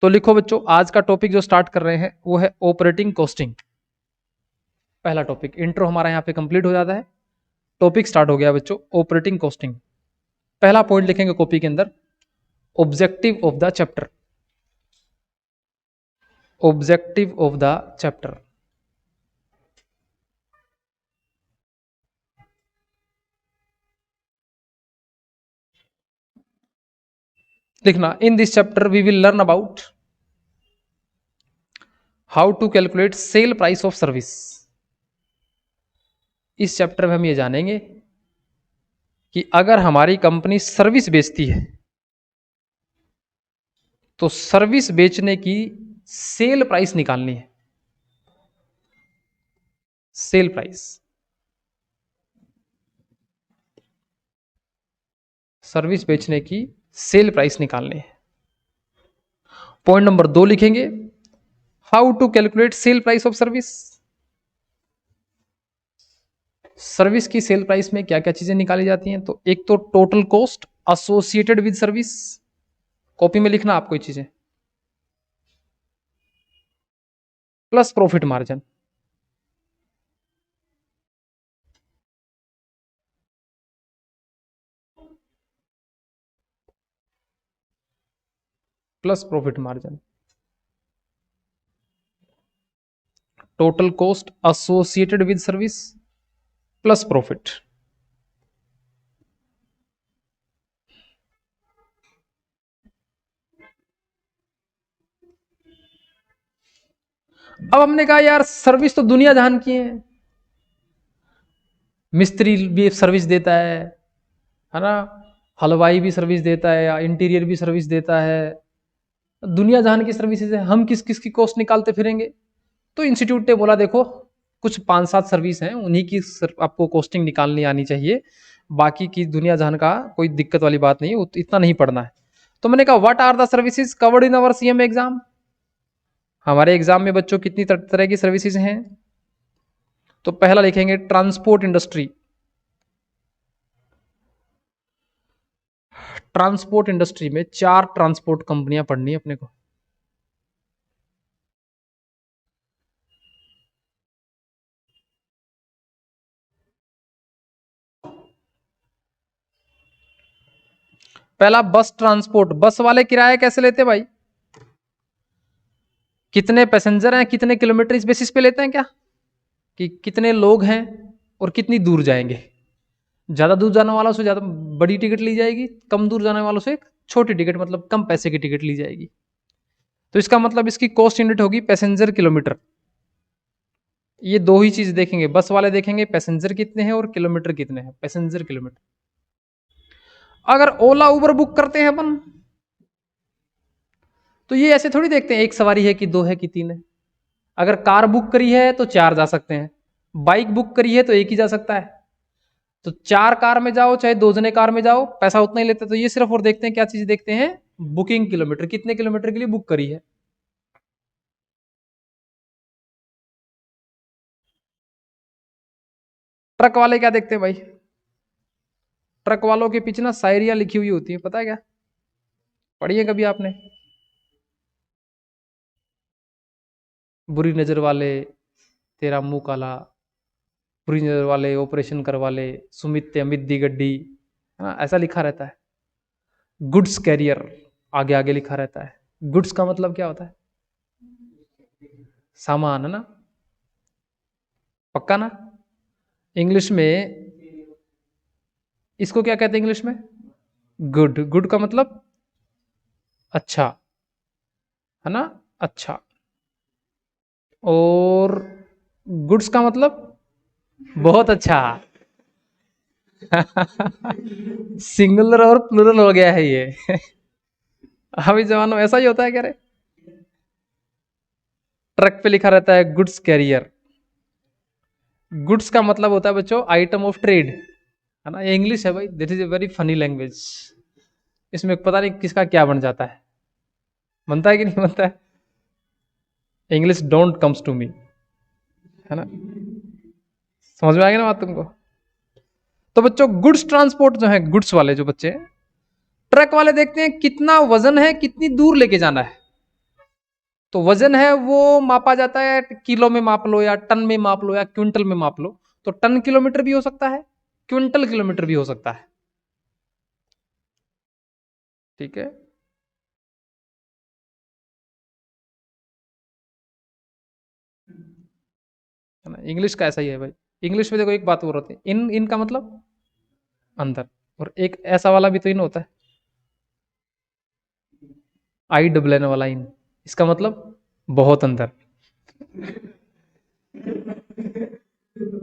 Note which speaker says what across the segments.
Speaker 1: तो लिखो बच्चों, आज का टॉपिक जो स्टार्ट कर रहे हैं वो है ऑपरेटिंग कॉस्टिंग। पहला टॉपिक, इंट्रो हमारा यहाँ पे कंप्लीट हो जाता है, टॉपिक स्टार्ट हो गया बच्चों, ऑपरेटिंग कॉस्टिंग। पहला पॉइंट लिखेंगे कॉपी के अंदर, objective of the chapter. Objective of the chapter. लिखना, in this chapter we will learn about how to calculate sale price of service. इस चैप्टर में हम ये जानेंगे कि अगर हमारी कंपनी सर्विस बेचती है तो सर्विस बेचने की सेल प्राइस निकालनी है। सेल प्राइस, सर्विस बेचने की सेल प्राइस निकालनी है। पॉइंट नंबर 2 लिखेंगे, how to calculate sale price of service. Service की सेल प्राइस में क्या क्या चीजें निकाली जाती हैं? तो एक तो total cost associated with service, copy में लिखना आपको ये चीजें, plus profit margin. Plus profit margin, total cost associated with service plus profit. अब हमने कहा यार सर्विस तो दुनिया जहान की है, मिस्त्री भी सर्विस देता है ना, हलवाई भी सर्विस देता है, या इंटीरियर भी सर्विस देता है, दुनिया जहान की सर्विसेज है, हम किस किस की कॉस्ट निकालते फिरेंगे? तो इंस्टीट्यूट ने बोला देखो कुछ 5-7 सर्विस हैं, उन्हीं की आपको कॉस्टिंग निकालनी आनी चाहिए, बाकी की दुनिया जहान का कोई दिक्कत वाली बात नहीं है, इतना नहीं पढ़ना है। तो मैंने कहा what are the services covered in our CM exam. हमारे एग्जाम में बच्चों कितनी तरह की सर्विसेज हैं? तो पहला लिखेंगे ट्रांसपोर्ट इंडस्ट्री। ट्रांसपोर्ट इंडस्ट्री में 4 ट्रांसपोर्ट कंपनियां पढ़नी है अपने को। पहला बस ट्रांसपोर्ट, बस वाले किराया कैसे लेते भाई? कितने पैसेंजर हैं, कितने किलोमीटर, इस बेसिस पे लेते हैं क्या, कि कितने लोग हैं और कितनी दूर जाएंगे। ज्यादा दूर जाने वालों से ज्यादा बड़ी टिकट ली जाएगी, कम दूर जाने वालों से छोटी टिकट, मतलब कम पैसे की टिकट ली जाएगी। तो इसका मतलब इसकी कॉस्ट यूनिट होगी पैसेंजर किलोमीटर। ये दो ही चीज देखेंगे, बस वाले देखेंगे पैसेंजर कितने हैं और किलोमीटर कितने हैं, पैसेंजर किलोमीटर। अगर ओला उबर बुक करते हैं अपन, तो ये ऐसे थोड़ी देखते हैं एक सवारी है कि 2 है कि 3 है। अगर कार बुक करी है तो 4 जा सकते हैं, बाइक बुक करी है तो एक ही जा सकता है। तो 4 कार में जाओ चाहे 2 जने कार में जाओ, पैसा उतना ही लेते हैं। तो ये सिर्फ और देखते हैं क्या चीज देखते हैं, बुकिंग किलोमीटर, कितने किलोमीटर के लिए बुक करी है। ट्रक वाले क्या देखते हैं भाई? ट्रक वालों के पीछे ना शायरियां लिखी हुई होती है, पता है क्या, पढ़ी है कभी आपने? बुरी नजर वाले तेरा मुंह काला, बुरी नजर वाले ऑपरेशन करवा ले, सुमित ते अमित दी गड्डी, है ना, ऐसा लिखा रहता है। गुड्स कैरियर आगे आगे लिखा रहता है। गुड्स का मतलब क्या होता है? सामान, है ना, पक्का ना? इंग्लिश में इसको क्या कहते हैं इंग्लिश में? गुड। गुड का मतलब अच्छा, है ना, अच्छा। और गुड्स का मतलब बहुत अच्छा। सिंगुलर और प्लूरल हो गया है ये। अभी जमाना में ऐसा ही होता है क्या रे? ट्रक पे लिखा रहता है गुड्स कैरियर। गुड्स का मतलब होता है बच्चों आइटम ऑफ ट्रेड, है ना। ये इंग्लिश है भाई, this is a very funny language. इसमें पता नहीं किसका क्या बन जाता है, बनता है कि नहीं बनता है। English don't comes to me, है ना, समझ में आ गया ना बात तुमको? तो बच्चों गुड्स ट्रांसपोर्ट जो है, गुड्स वाले जो बच्चे, ट्रक वाले देखते हैं कितना वजन है, कितनी दूर लेके जाना है। तो वजन है वो मापा जाता है किलो में माप लो या टन में माप लो या क्विंटल में माप लो, तो टन किलोमीटर भी हो सकता है, क्विंटल किलोमीटर भी हो सकता है। ठीक है। है ना, इंग्लिश का ऐसा ही है भाई। इंग्लिश में देखो एक बात और होती है, इन इन का मतलब अंदर, और एक ऐसा वाला भी तो इन होता है, आई डबल एन वाला इन, इसका मतलब बहुत अंदर।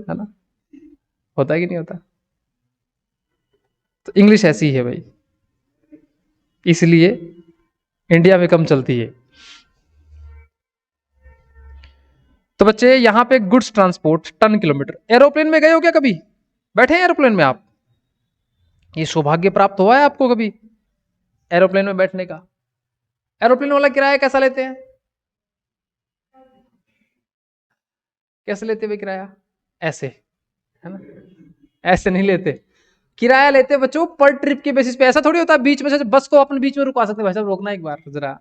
Speaker 1: है ना, होता है कि नहीं होता। तो इंग्लिश ऐसी ही है भाई, इसलिए इंडिया में कम चलती है। तो बच्चे यहां पे goods transport ton kilometre. Aeroplane में गए हो क्या कभी, बैठे हैं एरोप्लेन में आप, ये सौभाग्य प्राप्त हुआ है आपको कभी एरोप्लेन में बैठने का। एरोप्लेन वाला किराया कैसा लेते हैं, कैसे लेते भाई किराया, ऐसे, है ना, ऐसे नहीं लेते, किराया लेते बच्चों पर ट्रिप के बेसिस पे। ऐसा थोड़ी होता है बीच में से बस को अपन बीच में रुकवा सकते, भाई साहब रोकना एक बार जरा,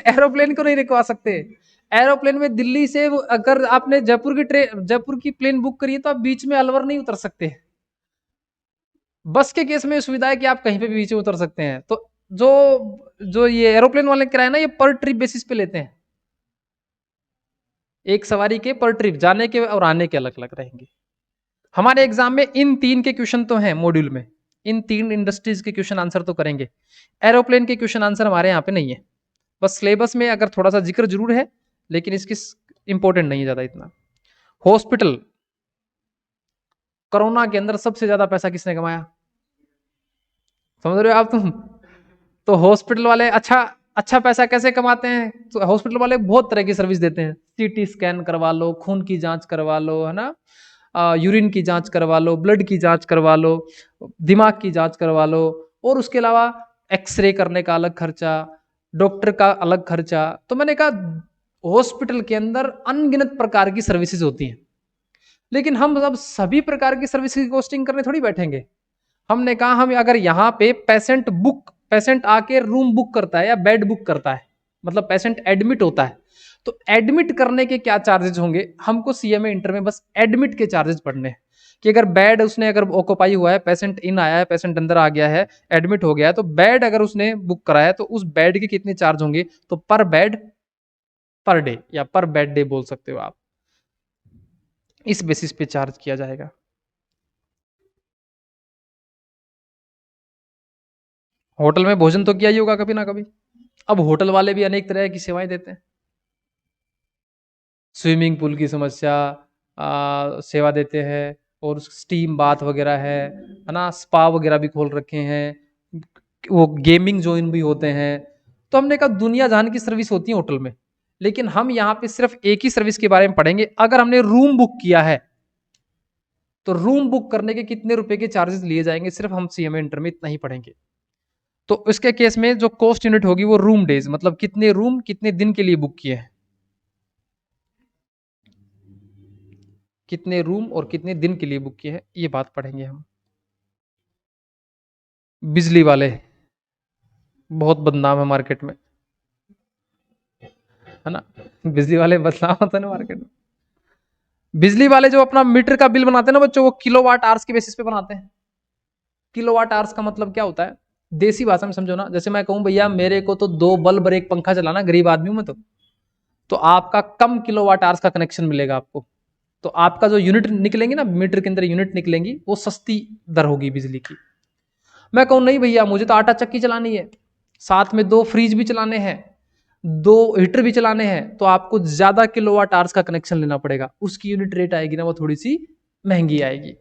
Speaker 1: एरोप्लेन को नहीं रुकवा सकते। एरोप्लेन में दिल्ली से अगर आपने जयपुर की प्लेन बुक करी है तो आप बीच में अलवर नहीं उतर सकते। बस के केस में सुविधा है कि आप कहीं पे भी बीच में उतर सकते हैं। तो जो जो ये एरोप्लेन वाले किराए ना, ये पर ट्रिप बेसिस पे लेते हैं, एक सवारी के पर ट्रिप, जाने के और आने के अलग अलग रहेंगे। हमारे एग्जाम में इन 3 के क्वेश्चन तो हैं मॉड्यूल में, इन 3 इंडस्ट्रीज के क्वेश्चन आंसर तो करेंगे। एरोप्लेन के क्वेश्चन आंसर हमारे यहाँ पे नहीं है, बस सिलेबस में अगर थोड़ा सा जिक्र जरूर है, लेकिन इसकी इंपॉर्टेंट नहीं है ज्यादा इतना। हॉस्पिटल, कोरोना के अंदर सबसे ज्यादा पैसा किसने कमाया, समझ रहे हो आप तुम। तो हॉस्पिटल वाले अच्छा अच्छा पैसा कैसे कमाते हैं, तो हॉस्पिटल वाले बहुत तरह की सर्विस देते हैं, सीटी स्कैन करवा लो, खून की जांच करवा लो, है ना, यूरिन की जांच करवा लो, ब्लड की जांच करवा लो, दिमाग की जांच करवा लो, और उसके अलावा एक्सरे करने का अलग खर्चा, डॉक्टर का अलग खर्चा। तो मैंने कहा हॉस्पिटल के अंदर अनगिनत प्रकार की सर्विसेज होती हैं, लेकिन हम अब सभी प्रकार की सर्विस की कॉस्टिंग करने थोड़ी बैठेंगे। हमने कहा हम अगर यहाँ पे पेशेंट आके रूम बुक करता है या बेड बुक करता है, मतलब पेशेंट एडमिट होता है, तो एडमिट करने के क्या चार्जेस होंगे, हमको सीएमए इंटर में बस एडमिट के चार्जेस पढ़ने हैं, कि अगर बेड उसने अगर ऑक्यूपाई हुआ है, पेशेंट इन आया है, पेशेंट अंदर आ गया है, एडमिट हो गया है, तो बेड अगर उसने बुक कराया है तो उस बेड के कितने चार्ज होंगे, तो पर बेड पर डे या पर बेड डे बोल सकते हो आप, इस बेसिस पे चार्ज किया जाएगा। होटल में भोजन तो किया ही होगा कभी ना कभी। अब होटल वाले भी अनेक तरह की सेवाएं देते हैं, स्विमिंग पूल की समस्या सेवा देते हैं, और स्टीम बाथ वगैरह है ना, स्पा वगैरह भी खोल रखे हैं, वो गेमिंग जोन भी होते हैं। तो हमने कहा दुनिया जहान की सर्विस होती है होटल में, लेकिन हम यहाँ पे सिर्फ एक ही सर्विस के बारे में पढ़ेंगे। अगर हमने रूम बुक किया है तो रूम बुक करने के कितने रुपए के चार्जेस लिए जाएंगे, सिर्फ हम सीएमए इंटर में इतना ही पढ़ेंगे। तो इसके केस में जो कॉस्ट यूनिट होगी वो रूम डेज, मतलब कितने रूम कितने दिन के लिए बुक किए हैं, कितने रूम और कितने दिन के लिए बुक किए हैं, ये बात पढ़ेंगे हम। बिजली वाले बहुत बदनाम है मार्केट में, है ना, बिजली वाले बदनाम होते हैं ना मार्केट में। बिजली वाले जो अपना मीटर का बिल बनाते हैं ना बच्चों, वो किलोवाट आवर्स के बेसिस पे बनाते हैं। किलोवाट आवर्स का मतलब क्या होता है, देसी भाषा में समझो ना, जैसे मैं कहूं भैया मेरे को तो 2 बल्ब और एक पंखा चलाना, गरीब आदमी हूं मैं तो आपका कम किलोवाट आवर्स का कनेक्शन मिलेगा आपको। तो आपका जो यूनिट निकलेंगी ना, मीटर के अंदर यूनिट निकलेंगी, वो सस्ती दर होगी बिजली की। मैं कहूँ नहीं भैया मुझे तो आटा चक्की चलानी है, साथ में 2 फ्रिज भी चलाने हैं, 2 हीटर भी चलाने हैं, तो आपको ज्यादा किलोवाट आवर्स का कनेक्शन लेना पड़ेगा, उसकी यूनिट रेट आएगी ना वो थोड़ी सी महंगी आएगी।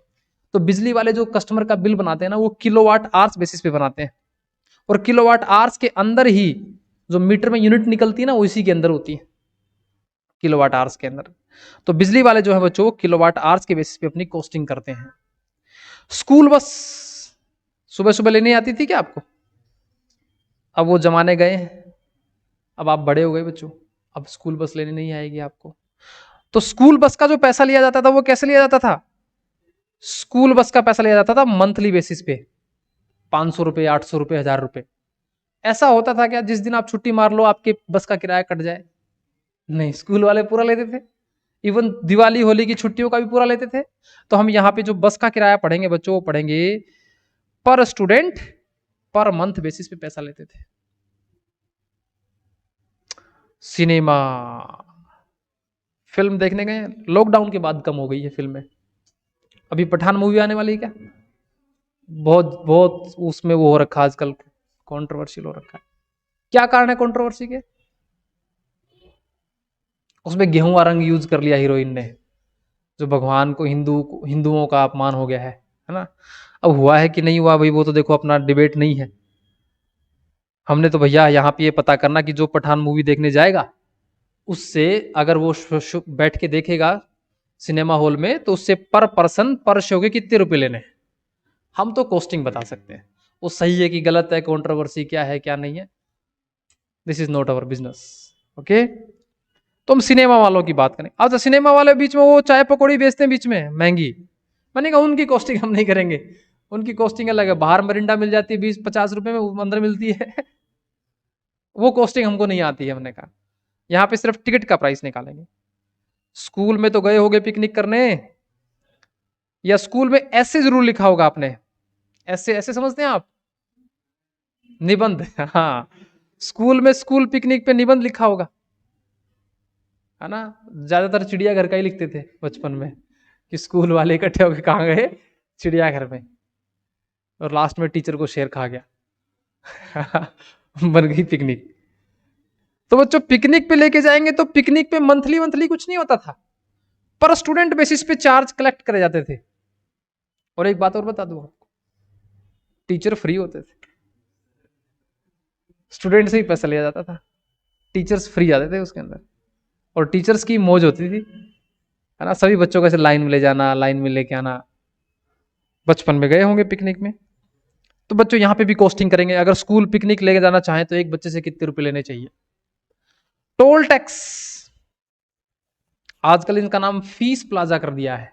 Speaker 1: तो बिजली वाले जो कस्टमर का बिल बनाते हैं ना, वो किलोवाट आवर्स बेसिस पे बनाते हैं, और किलोवाट आवर्स के अंदर ही जो मीटर में यूनिट निकलती है ना, वो इसी के अंदर होती है, किलोवाट आवर्स के अंदर। तो बिजली वाले जो है बच्चों किलोवाट आवर्स के बेसिस पे अपनी कॉस्टिंग करते हैं। स्कूल बस सुबह सुबह लेने आती थी क्या आपको, अब वो जमाने गए हैं, अब आप बड़े हो गए बच्चों, अब स्कूल बस लेने नहीं आएगी आपको। तो स्कूल बस का जो पैसा लिया जाता था वो कैसे लिया जाता था, स्कूल बस का पैसा लिया जाता था मंथली बेसिस पे, 500 रुपए, 800 रुपए, 1000 रुपए। ऐसा होता था क्या जिस दिन आप छुट्टी मार लो आपके बस का किराया कट जाए? नहीं, स्कूल वाले पूरा लेते थे। इवन दिवाली होली की छुट्टियों का भी पूरा लेते थे। तो हम यहाँ पे जो बस का किराया पढ़ेंगे बच्चों, वो पढ़ेंगे पर स्टूडेंट पर मंथ बेसिस पे पैसा लेते थे। सिनेमा, फिल्म देखने गए? लॉकडाउन के बाद कम हो गई है फिल्में। अभी पठान मूवी आने वाली है क्या? बहुत बहुत उसमें वो हो रखा आजकल, कंट्रोवर्शियल हो रखा है। क्या कारण है कंट्रोवर्सी के? उसमें गेहूं रंग यूज कर लिया हीरोइन ने, जो भगवान को हिंदुओं का अपमान हो गया है ना। अब हुआ है कि नहीं हुआ भाई, वो तो देखो अपना डिबेट नहीं है। हमने तो भैया यहाँ पे ये पता करना कि जो पठान मूवी देखने जाएगा उससे अगर वो बैठ के देखेगा सिनेमा हॉल में, तो उससे पर पर्सन पर शो के कितने रुपए लेने हैं, हम तो कॉस्टिंग बता सकते हैं। वो सही है कि गलत है, कंट्रोवर्सी क्या है क्या नहीं है, this is not our business. Okay, तो हम सिनेमा वालों की बात करें। अब तो सिनेमा वाले बीच में वो चाय पकौड़ी बेचते हैं बीच में महंगी, मैंने कहा उनकी कॉस्टिंग हम नहीं करेंगे, उनकी कॉस्टिंग अलग है। बाहर मरिंडा मिल जाती है 20-50 रुपए में, अंदर मिलती है वो कॉस्टिंग हमको नहीं आती है। हमने कहा यहाँ पे सिर्फ टिकट का प्राइस निकालेंगे। स्कूल में तो गए होगे पिकनिक करने, या स्कूल में ऐसे जरूर लिखा होगा आपने, ऐसे ऐसे समझते हैं आप, निबंध हाँ, स्कूल में स्कूल पिकनिक पे निबंध लिखा होगा, है ना। ज्यादातर चिड़ियाघर का ही लिखते थे बचपन में, कि स्कूल वाले इकट्ठे होकर कहाँ गए, चिड़ियाघर में, और लास्ट में टीचर को शेर खा गया बन गई पिकनिक। तो बच्चों पिकनिक पे लेके जाएंगे तो पिकनिक पे मंथली मंथली कुछ नहीं होता था, पर स्टूडेंट बेसिस पे चार्ज कलेक्ट करे जाते थे। और एक बात और बता दूं आपको, टीचर फ्री होते थे, स्टूडेंट से ही पैसा लिया जाता था, टीचर्स फ्री आते थे उसके अंदर। और टीचर्स की मौज होती थी, है ना। सभी बच्चों को ऐसे लाइन में ले जाना, लाइन में लेके आना। बचपन में गए होंगे पिकनिक में। तो बच्चों यहाँ पे भी कॉस्टिंग करेंगे। अगर स्कूल पिकनिक लेके जाना चाहे तो एक बच्चे से कितने रुपए लेने चाहिए? टोल टैक्स, आजकल इनका नाम फीस प्लाजा कर दिया है।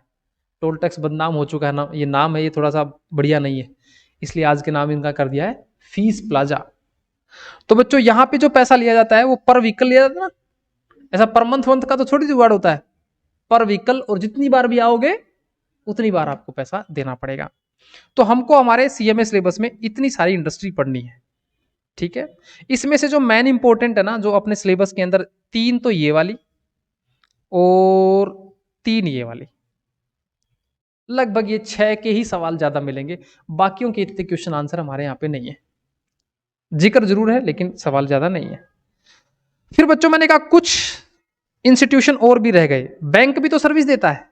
Speaker 1: टोल टैक्स बदनाम हो चुका है ना, ये नाम है ये थोड़ा सा बढ़िया नहीं है, इसलिए आज के नाम इनका कर दिया है फीस प्लाजा। तो बच्चों यहाँ पे जो पैसा लिया जाता है वो पर व्हीकल लिया जाता है ना, ऐसा पर मंथ मंथ का तो थोड़ी जुगाड़ होता है, पर व्हीकल, और जितनी बार भी आओगे उतनी बार आपको पैसा देना पड़ेगा। तो हमको हमारे सीएमए सिलेबस में इतनी सारी इंडस्ट्री पढ़नी है, ठीक है। इसमें से जो मेन इंपॉर्टेंट है ना, जो अपने सिलेबस के अंदर, 3 तो ये वाली और 3 ये वाली, लगभग ये 6 के ही सवाल ज्यादा मिलेंगे। बाकियों के इतने क्वेश्चन आंसर हमारे यहाँ पे नहीं है, जिक्र जरूर है लेकिन सवाल ज्यादा नहीं है। फिर बच्चों मैंने कहा कुछ इंस्टीट्यूशन और भी रह गए। बैंक भी तो सर्विस देता है,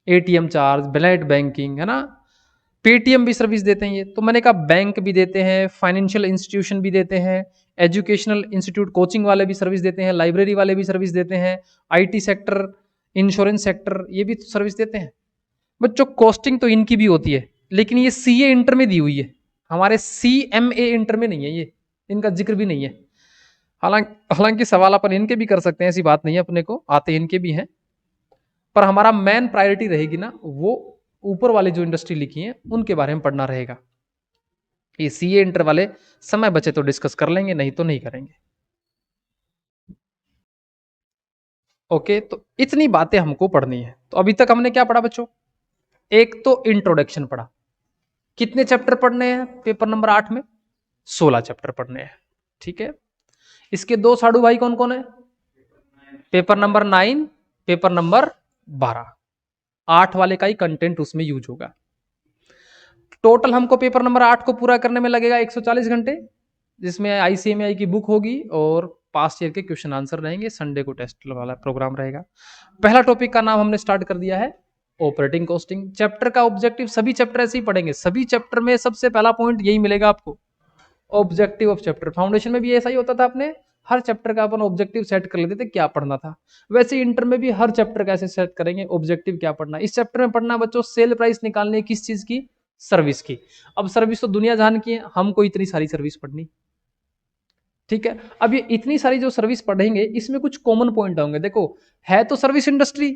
Speaker 1: एटीएम चार्ज, ब्लैट बैंकिंग, है ना। पेटीएम भी सर्विस देते हैं ये। तो मैंने कहा बैंक भी देते हैं, फाइनेंशियल इंस्टीट्यूशन भी देते हैं, एजुकेशनल इंस्टीट्यूट कोचिंग वाले भी सर्विस देते हैं, लाइब्रेरी वाले भी सर्विस देते हैं, आईटी सेक्टर, इंश्योरेंस सेक्टर, ये भी तो सर्विस देते हैं। बच्चों कॉस्टिंग तो इनकी भी होती है, लेकिन ये सीए इंटर में दी हुई है, हमारे सीएमए इंटर में नहीं है, ये इनका जिक्र भी नहीं है। हालांकि सवाल अपन इनके भी कर सकते हैं, ऐसी बात नहीं है, अपने को आते इनके भी हैं, पर हमारा मेन प्रायोरिटी रहेगी ना वो ऊपर वाले जो इंडस्ट्री लिखी है उनके बारे में पढ़ना रहेगा। ये सीए इंटर वाले समय बचे तो डिस्कस कर लेंगे, नहीं तो नहीं करेंगे। ओके, तो इतनी बातें हमको पढ़नी है। तो अभी तक हमने क्या पढ़ा बच्चों? एक तो इंट्रोडक्शन पढ़ा। कितने चैप्टर पढ़ने हैं पेपर नंबर 8 में? 16 चैप्टर पढ़ने हैं, ठीक है। इसके 2 साडू भाई कौन कौन है? पेपर नंबर 9, पेपर नंबर 12, 8 वाले का ही कंटेंट उसमें यूज होगा। टोटल हमको पेपर नंबर 8 को पूरा करने में लगेगा 140 घंटे, जिसमें आईसीएमआई की बुक होगी और पास्ट ईयर के क्वेश्चन आंसर रहेंगे। संडे को टेस्ट वाला प्रोग्राम रहेगा। पहला टॉपिक का नाम हमने स्टार्ट कर दिया है ऑपरेटिंग कॉस्टिंग। चैप्टर का ऑब्जेक्टिव, सभी चैप्टर ऐसे ही पढ़ेंगे, सभी चैप्टर में सबसे पहला पॉइंट यही मिलेगा आपको, ऑब्जेक्टिव ऑफ चैप्टर। फाउंडेशन में भी ऐसा ही होता था, अपने हर चैप्टर का अपन ऑब्जेक्टिव सेट कर लेते थे क्या पढ़ना था। वैसे इंटर में भी हर चैप्टर का ऐसे सेट करेंगे ऑब्जेक्टिव क्या पढ़ना। इस चैप्टर में पढ़ना बच्चों सेल प्राइस निकालने किस चीज की? सर्विस की। अब सर्विस तो दुनिया जान की है, हमको इतनी सारी सर्विस पढ़नी, ठीक है। अब ये इतनी सारी जो सर्विस पढ़ेंगे इसमें कुछ कॉमन पॉइंट होंगे। देखो है तो सर्विस इंडस्ट्री,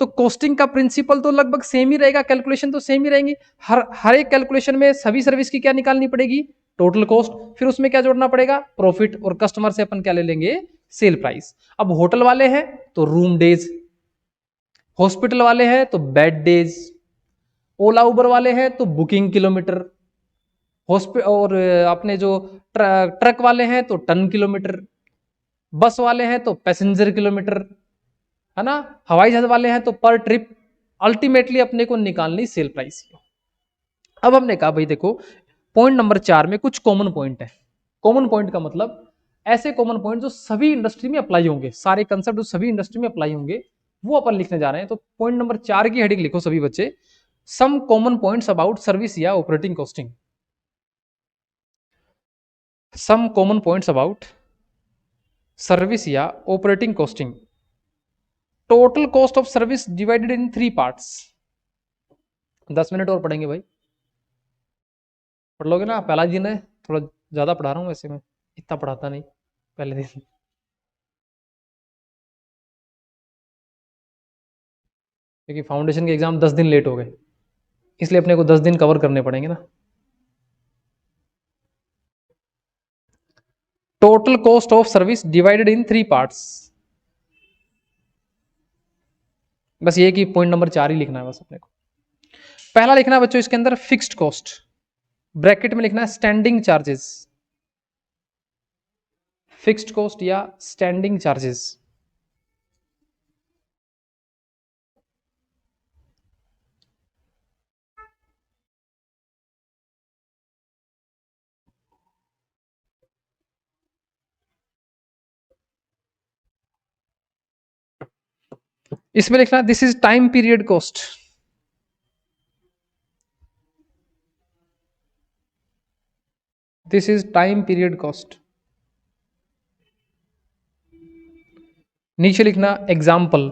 Speaker 1: तो कॉस्टिंग का प्रिंसिपल तो लगभग सेम ही रहेगा, कैलकुलेशन तो सेम ही रहेंगी। हर एक कैलकुलेशन में सभी सर्विस की क्या निकालनी पड़ेगी? टोटल कॉस्ट, फिर उसमें क्या जोड़ना पड़ेगा, प्रॉफिट, और कस्टमर से अपन क्या ले लेंगे, सेल प्राइस। अब होटल वाले हैं तो रूम डेज, हॉस्पिटल वाले हैं तो बेड डेज, ओला उबर वाले हैं तो बुकिंग किलोमीटर, हॉस्पिटल और अपने जो ट्रक वाले हैं तो टन किलोमीटर, बस वाले हैं तो पैसेंजर किलोमीटर, है ना, हवाई जहाज वाले हैं तो पर ट्रिप। अल्टीमेटली अपने को निकालनी सेल प्राइस। अब हमने कहा भाई देखो, पॉइंट नंबर 4 में कुछ कॉमन पॉइंट है। कॉमन पॉइंट का मतलब ऐसे कॉमन पॉइंट जो सभी इंडस्ट्री में अप्लाई होंगे, सारे कंसेप्ट जो सभी इंडस्ट्री में अप्लाई होंगे वो अपन लिखने जा रहे हैं। तो पॉइंट नंबर 4 की हेडिंग लिखो सभी बच्चे, some common points about service या operating costing. Some common points about service या operating costing. Total cost of service divided in 3 parts. 10 minute और पढ़ेंगे भाई, पढ़ लोगे ना, पहला दिन है, थोड़ा ज्यादा पढ़ा रहा हूँ, वैसे मैं इतना पढ़ाता नहीं पहले दिन। क्योंकि फाउंडेशन के एग्जाम 10 दिन लेट हो गए, इसलिए अपने को 10 दिन कवर करने पड़ेंगे ना। Total cost of service divided in 3 parts. बस ये कि पॉइंट नंबर 4 ही लिखना है बस अपने को। पहला लिखना है बच्चों इसके अंदर फिक्स्ड कॉस्ट, ब्रैकेट में लिखना है स्टैंडिंग चार्जेस। फिक्स्ड कॉस्ट या स्टैंडिंग चार्जेस। इसमें लिखना है this is time period cost. This is time period cost. नीचे लिखना example,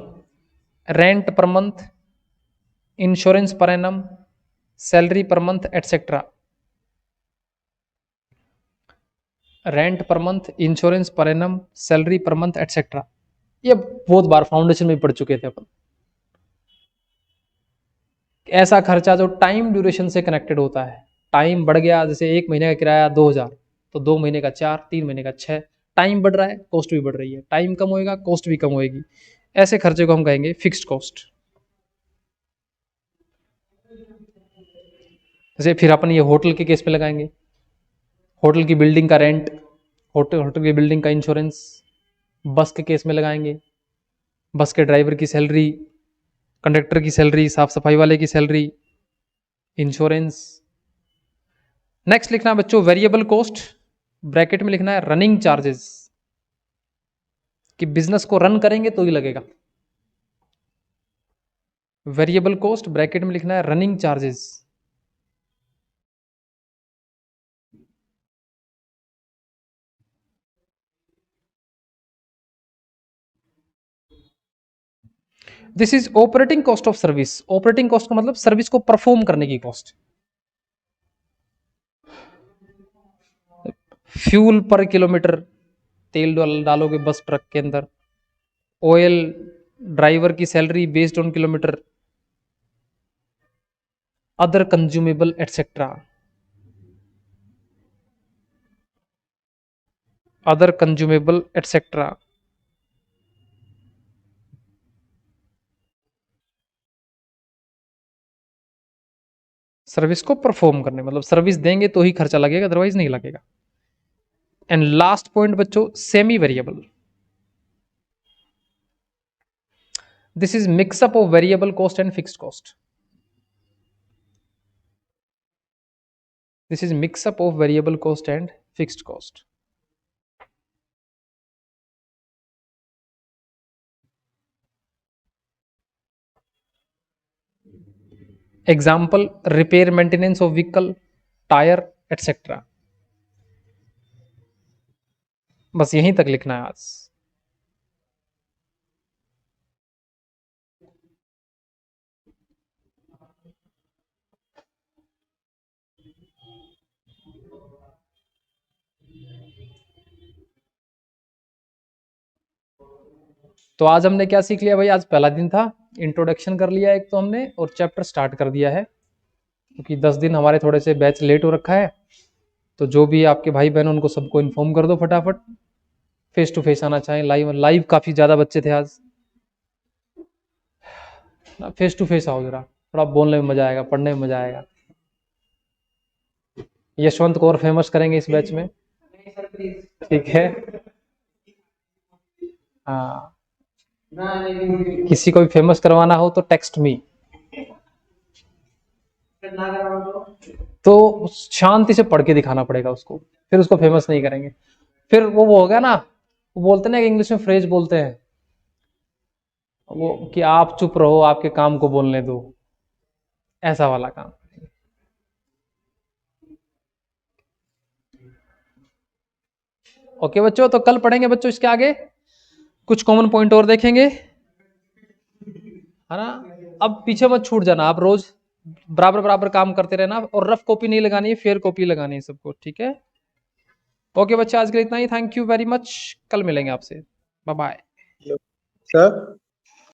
Speaker 1: rent per month, insurance per annum, salary per month etcetera. Rent per month, insurance per annum, salary per month etcetera. ये बहुत बार foundation में पढ़ चुके थे अपन। ऐसा खर्चा जो टाइम ड्यूरेशन से कनेक्टेड होता है। टाइम बढ़ गया, जैसे 1 महीने का किराया 2000, तो 2 महीने का 4, 3 महीने का 6। टाइम बढ़ रहा है, कॉस्ट भी बढ़ रही है, टाइम कम होएगा, कॉस्ट भी कम होएगी। ऐसे खर्चे को हम कहेंगे फिक्स्ड कॉस्ट। जैसे फिर अपन ये होटल के केस पे लगाएंगे, होटल की बिल्डिंग का रेंट, होटल की बिल्डिंग का इंश्योरेंस। बस के केस में लगाएंगे, बस के ड्राइवर की सैलरी, कंडक्टर की सैलरी, साफ सफाई वाले की सैलरी, इंश्योरेंस। नेक्स्ट लिखना है बच्चों वेरिएबल कॉस्ट, ब्रैकेट में लिखना है रनिंग चार्जेस, कि बिजनेस को रन करेंगे तो ही लगेगा। वेरिएबल कॉस्ट, ब्रैकेट में लिखना है running charges. This is operating cost of service. Operating cost का मतलब सर्विस को परफॉर्म करने की कॉस्ट। फ्यूल पर किलोमीटर, तेल डालोगे बस ट्रक के अंदर। ऑयल, ड्राइवर की salary based on kilometre. Other consumable etcetera. Other consumable etcetera. Service को परफॉर्म करने, मतलब सर्विस देंगे तो ही खर्चा लगेगा, अदरवाइज नहीं लगेगा। एंड लास्ट पॉइंट बच्चों semi variable. This is mix up of variable cost and fixed cost. This is mix up of variable cost and fixed cost. Example, repair maintenance of vehicle, tyre etcetera. बस यहीं तक लिखना है आज। तो आज हमने क्या सीख लिया भाई, आज पहला दिन था, इंट्रोडक्शन कर लिया एक तो हमने, और चैप्टर स्टार्ट कर दिया है, क्योंकि 10 दिन हमारे थोड़े से बैच लेट हो रखा है। तो जो भी आपके भाई बहन उनको सबको इन्फॉर्म कर दो फटाफट, फेस टू फेस आना चाहें। लाइव लाइव काफ़ी ज़्यादा बच्चे थे आज, फेस टू फेस आओ जरा, थोड़ा बोलने में मजा आएगा, पढ़ने में मजा आएगा। यशवंत को और फेमस करेंगे इस बैच में, ठीक है। हाँ, किसी को भी फेमस करवाना हो तो टेक्स्ट मी। तो शांति से पढ़ के दिखाना पड़ेगा उसको, फिर उसको फेमस नहीं करेंगे। फिर वो हो गया ना, वो बोलते ना, इंग्लिश में फ्रेज बोलते हैं वो कि आप चुप रहो, आपके काम को बोलने दो, ऐसा वाला काम। ओके बच्चों, तो कल पढ़ेंगे बच्चों इसके आगे, कुछ कॉमन पॉइंट और देखेंगे, है ना। अब पीछे मत छूट जाना, आप रोज बराबर बराबर काम करते रहना, और रफ कॉपी नहीं लगानी है, फेयर कॉपी लगानी है सबको, ठीक है। ओके बच्चे, आज के लिए इतना ही, थैंक यू वेरी मच, कल मिलेंगे आपसे, बाय बाय।
Speaker 2: सर